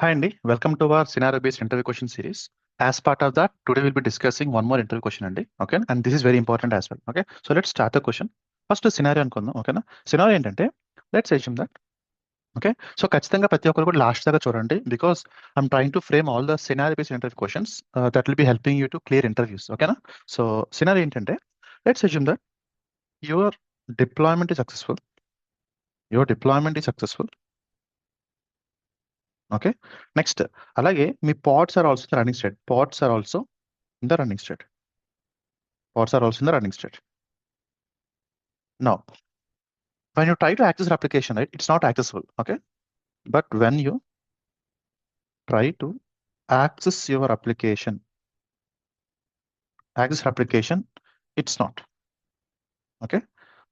Hi Andy, welcome to our scenario-based interview question series. As part of that, today we'll be discussing one more interview question, Andy. Okay, and this is very important as well. Okay, so let's start the question. First scenario అనుకుందాం. ఓకేనా scenario ఏంటంటే let's assume that. Okay so ఖచ్చితంగా ప్రతి ఒక్కరు కూడా last దాకా చూడండి because I'm trying to frame all the scenario based interview questions that will be helping you to clear interviews. ఓకేనా సో సినారియో ఏంటంటే let's assume that your deployment is successful. Your deployment is successful. Okay next అలాగే మీ pods are also in the running state. Pods are also in the running state. Pods are also in the running state. Now, when you try to access your application, right, it's not accessible. Okay, but when you try to access your application, it's not. Okay,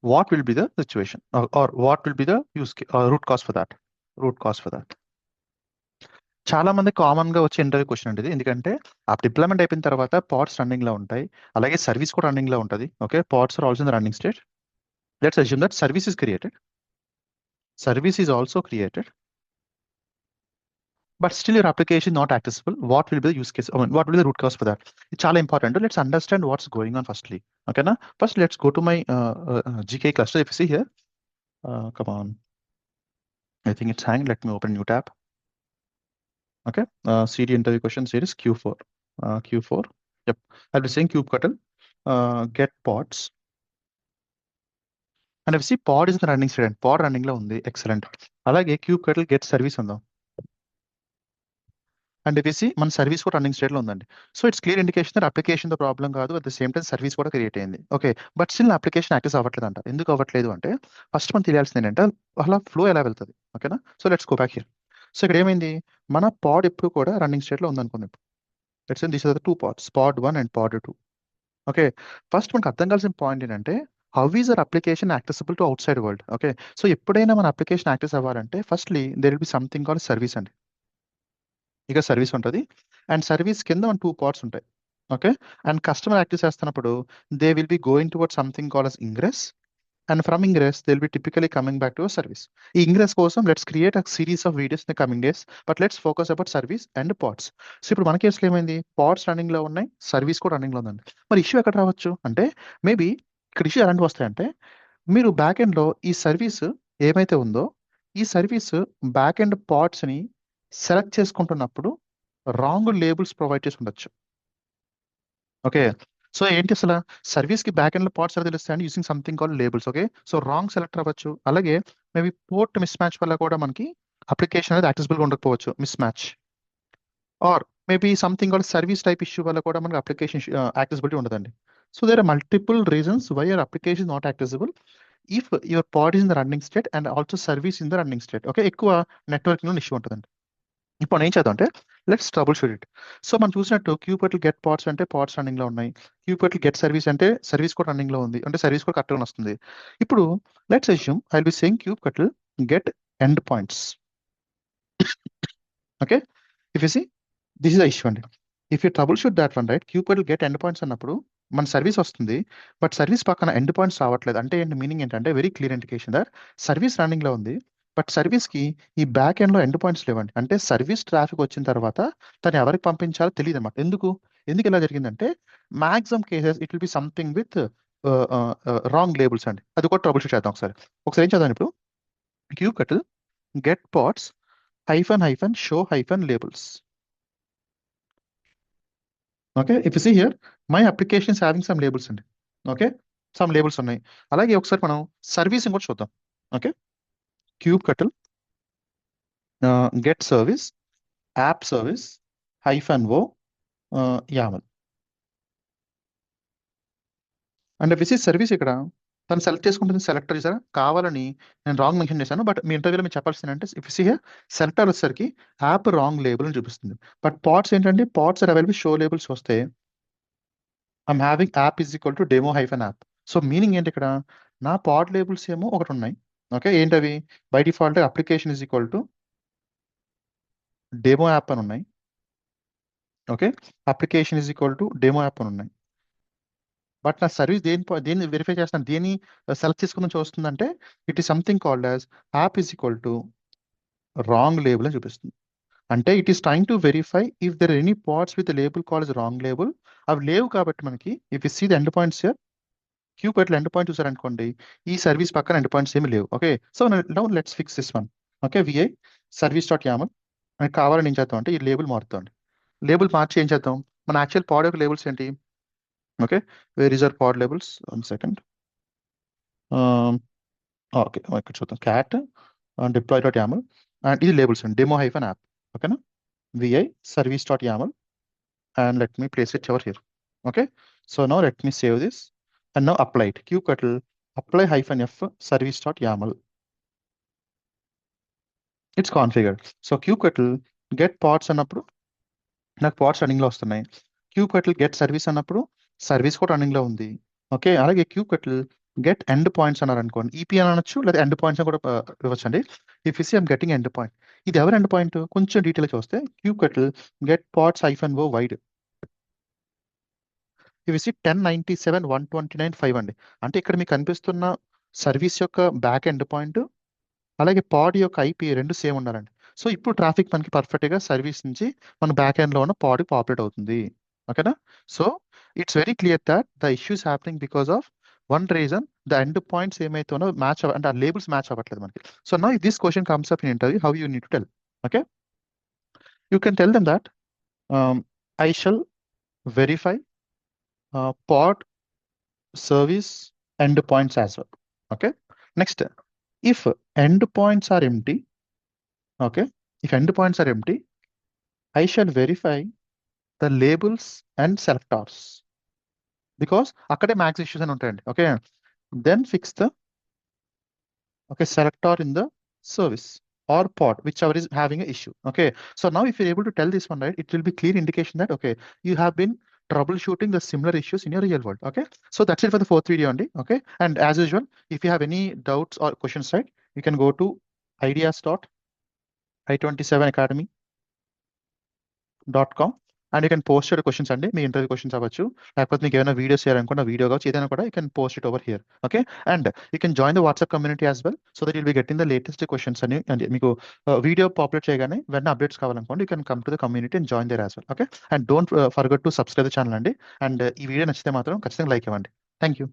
what will be the situation, or what will be the root cause for that? Root cause for that. చాలా మంది common గా వచ్చే interview question అండి ఇది. ఎందుకంటే ఆ deployment అయిపోయిన తర్వాత పాడ్స్ రన్నింగ్ లో ఉంటాయి, అలాగే సర్వీస్ కూడా రన్నింగ్ లో ఉంటుంది. Okay, pods are also in the running state. Let's assume that service is created. Service is also created, but still your application not accessible. What will be the use case? I mean, what will be the root cause for that? It's all important. Let's understand what's going on firstly. Okay, na? First, let's go to my GK cluster. If you see here, come on. I think it's hanging. Let me open new tab. Okay, CD interview question series Q4. Q4. Yep, I'll be saying kubectl get pods. And if you see pod is the running state, pod running lo undi. Excellent. Alage kubectl get service undo. And ఇవిసి మన service కూడా running state లో ఉందండి. So it's clear indication that application తో problem కాదు, at the same time service కూడా create అయింది. Okay, but still application access అవ్వట్లేదు అంట. ఎందుకు అవ్వట్లేదు అంటే ఫస్ట్ మనం తెలియాల్సింది ఏంటంటే అలా ఫ్లో ఎలా వెళ్తుంది. ఓకేనా, so let's go back here. So ఇక్కడ ఏమైంది, మన పాడ్ ఎప్పుడు కూడా రన్నింగ్ స్టేట్ లో ఉందనుకుంది. Let's say this are the two pods, pod 1 and pod 2. Okay, first మనకు అర్థం కావాల్సిన పాయింట్ ఏంటంటే how is our application accessible to outside world. Okay, so ఎప్పుడైనా మన అప్లికేషన్ యాక్సెస్ అవ్వాలంటే firstly there will be something called service అండి. ఇక service ఉంటుంది, అండ్ సర్వీస్ కింద 2 పార్ట్స్ ఉంటాయి. ఓకే, అండ్ కస్టమర్ యాక్సెస్ చేస్తున్నప్పుడు they will be going toward something call as ingress, and from ingress they will be typically coming back to our service. ఈ ingress కోసం let's create a series of videos in the coming days, but let's focus about service and parts. So ఇప్పుడు మన కేసులో ఏమైంది, parts running లో ఉన్నాయి, service కూడా running లో ఉందండి. మరి ఇష్యూ ఎక్కడ రావచ్చు అంటే మేబీ ఇక్కడ ఇష్యూ ఎలాంటివి వస్తాయంటే మీరు బ్యాక్ ఎండ్ లో ఈ సర్వీస్ ఏమైతే ఉందో ఈ సర్వీస్ బ్యాక్ ఎండ్ పార్ట్స్ ని సెలెక్ట్ చేసుకుంటున్నప్పుడు రాంగ్ లేబుల్స్ ప్రొవైడ్ చేసి ఉండొచ్చు. ఓకే, సో ఏంటి అసలు సర్వీస్ కి బ్యాక్ ఎండ్ లో పార్ట్స్ ఎలా తెలుస్తాయని using something call labels. Okay, so wrong select అవ్వచ్చు, అలాగే మేబీ పోర్ట్ మిస్ మ్యాచ్ వల్ల కూడా మనకి అప్లికేషన్ అనేది యాక్సెసిబుల్ గా ఉండకపోవచ్చు, mismatch. Or maybe something call service type issue వల్ల కూడా మనకి అప్లికేషన్ యాక్సెసిబిలిటీ ఉండదండి. So there are multiple reasons why your application not accessible if your pod is in the running state and also service in the running state. Okay, ఎక్కువ networking లో issue ఉంటుందండి. ఇప్పుడు మనం ఏం చేద్దాం అంటే let's troubleshoot it. So మనం చూసినట్టు క్యూపెట్లు గెట్ పార్ట్స్ అంటే పార్ట్స్ రన్నింగ్ లో ఉన్నాయి, క్యూపెట్లు గెట్ సర్వీస్ అంటే సర్వీస్ కూడా రన్నింగ్ లో ఉంది, అంటే సర్వీస్ కూడా కరెక్ట్గా వస్తుంది. ఇప్పుడు let's assume I will be saying kubectl get endpoints. Okay, if you see this is the issue అండి. If you troubleshoot that one right, kubectl get endpoints అన్నప్పుడు మన సర్వీస్ వస్తుంది, but service పక్కన endpoints రావట్లేదు. అంటే ఏంటి meaning ఏంటంటే very clear indication that service running లో ఉంది, బట్ సర్వీస్ కి ఈ బ్యాక్ ఎండ్ లో ఎండ్ పాయింట్స్ లేవండి. అంటే సర్వీస్ ట్రాఫిక్ వచ్చిన తర్వాత తను ఎవరికి పంపించాలో తెలియదు అనమాట. ఎందుకు ఇలా జరిగిందంటే maximum cases it will be something with wrong labels అండి. అది కూడా ట్రబుల్ షూట్ చేద్దాం ఒకసారి ఏం చేద్దాం. ఇప్పుడు kubectl get parts hyphen show hyphen labels. Okay, if you see here my application is having some labels అండి. ఓకే, సమ్ లేబుల్స్ ఉన్నాయి. అలాగే ఒకసారి మనం సర్వీసింగ్ కూడా చూద్దాం. Okay, cube get service app service -o YAML. And విసి service ఇక్కడ తను సెలెక్ట్ చేసుకుంటుంది. సెలెక్టర్ చేశారా, కావాలని నేను రాంగ్ మెన్షన్ చేశాను, బట్ మీ ఇంటర్వ్యూలో మీరు చెప్పాల్సింది అంటే ఇఫ్ సీ హియర్ సెలెక్టర్ వచ్చేసరికి యాప్ రాంగ్ లేబుల్ అని చూపిస్తుంది. బట్ పార్ట్స్ ఏంటంటే parts are available show labels వస్తే I'm having app is equal to demo hyphen app. So meaning ఏంటి ఇక్కడ, నా పాడ్ లేబుల్స్ ఏమో ఒకటి ఉన్నాయి. ఓకే, ఏంటవి by default application is equal to demo app అని ఉన్నాయి. Okay, application is equal to demo app అని ఉన్నాయి. బట్ నా సర్వీస్ దేన్ని వెరిఫై చేస్తాను, దేన్ని సెలెక్ట్ చేసుకుని నుంచి వస్తుందంటే it is something called as app is equal to wrong label అని చూపిస్తుంది. అంటే it is trying to verify if there any parts with label call is wrong label. అవి లేవు కాబట్టి మనకి if you see the endpoints here, క్యూ పెట్ల endpoint చూసారనుకోండి, ఈ సర్వీస్ పక్కన ఎండ్ పాయింట్స్ ఏమి లేవు. Okay, so now let's fix this one. Okay, vi service dot YAML మనకి కావాలని ఏం చేద్దాం అంటే ఈ లేబుల్ మారుతుంది. లేబుల్ మార్చి ఏం చేద్దాం, మన యాక్చువల్ పాడ్ యొక్క లేబుల్స్ ఏంటి? Okay, where is our pod labels, 1 second. Okay, ఇక్కడ చూద్దాం, cat deploy dot yaml and ఇది లేబుల్స్ అండి, డెమో హైఫన్ యాప్. ఓకేనా, vi service dot yaml and let me place it over here. Okay, so now let me save this and now apply it. Kubectl apply hyphen f service.yaml. It's configured. So kubectl get pods అన్నప్పుడు నాకు pads running లో వస్తున్నాయి. kubectl get service అన్నప్పుడు service కూడా running లో ఉంది. Okay, అలాగే kubectl get end points అన్నారు అనుకోండి, ఈపీ అని అనొచ్చు లేదా ఎండ్ పాయింట్స్ కూడా ఇవ్వచ్చు అండి. If you see I'm getting endpoint, ఇది ఎవరు ఎండ్ పాయింట్ కొంచెం డీటెయిల్ చూస్తే kubectl get pods hyphen o wide. ఇవి 1097 129 5 అండి. అంటే ఇక్కడ మీకు కనిపిస్తున్న సర్వీస్ యొక్క బ్యాక్ ఎండ్ పాయింట్ అలాగే పాడ్ యొక్క ఐపీ రెండు సేమ్ ఉండాలండి. సో ఇప్పుడు ట్రాఫిక్ మనకి పర్ఫెక్ట్ గా సర్వీస్ నుంచి మన బ్యాక్ ఎండ్ లో ఉన్న పాడ్ పాపులేట్ అవుతుంది. ఓకేనా, so it's very clear that the issues happening because of one reason, the end points ఏమైతే ఉన్నో మ్యాచ్ అంటే ఆ లేబుల్స్ మ్యాచ్ అవ్వట్లేదు మనకి. So now this question comes up in interview, how you need to tell. Okay, you can tell them that I shall verify pod service endpoints as well. Okay, next, if endpoints are empty, okay, if endpoints are empty, I shall verify the labels and selectors because akkade max issues అని ఉంటాయండి. Okay, then fix the selector in the service or pod whichever is having an issue. Okay, so now if you're able to tell this one, right, it will be clear indication that okay, you have been troubleshooting the similar issues in your real world. Okay, so that's it for the fourth video only. Okay, and as usual, if you have any doubts or questions, right, you can go to ideas.i27academy.com and you can post your questions అండి, మీ interview questions అవ్వచ్చు, లేకపోతే మీకు ఏమైనా videos చేయాలనుకున్న video కావచ్చు, ఏదైనా కూడా you can post it over here. Okay, and you can join the WhatsApp community as well so that you'll be getting the latest questions అని మీకు వీడియో పాపులేట్ చేయగానే వెంటనే updates కావాలనుకోండి, you can come to the community and join there as well. Okay, and don't forget to subscribe the channel అండి, and ఈ video నచ్చితే మాత్రం ఖచ్చితంగా like ఇవ్వండి. Thank you.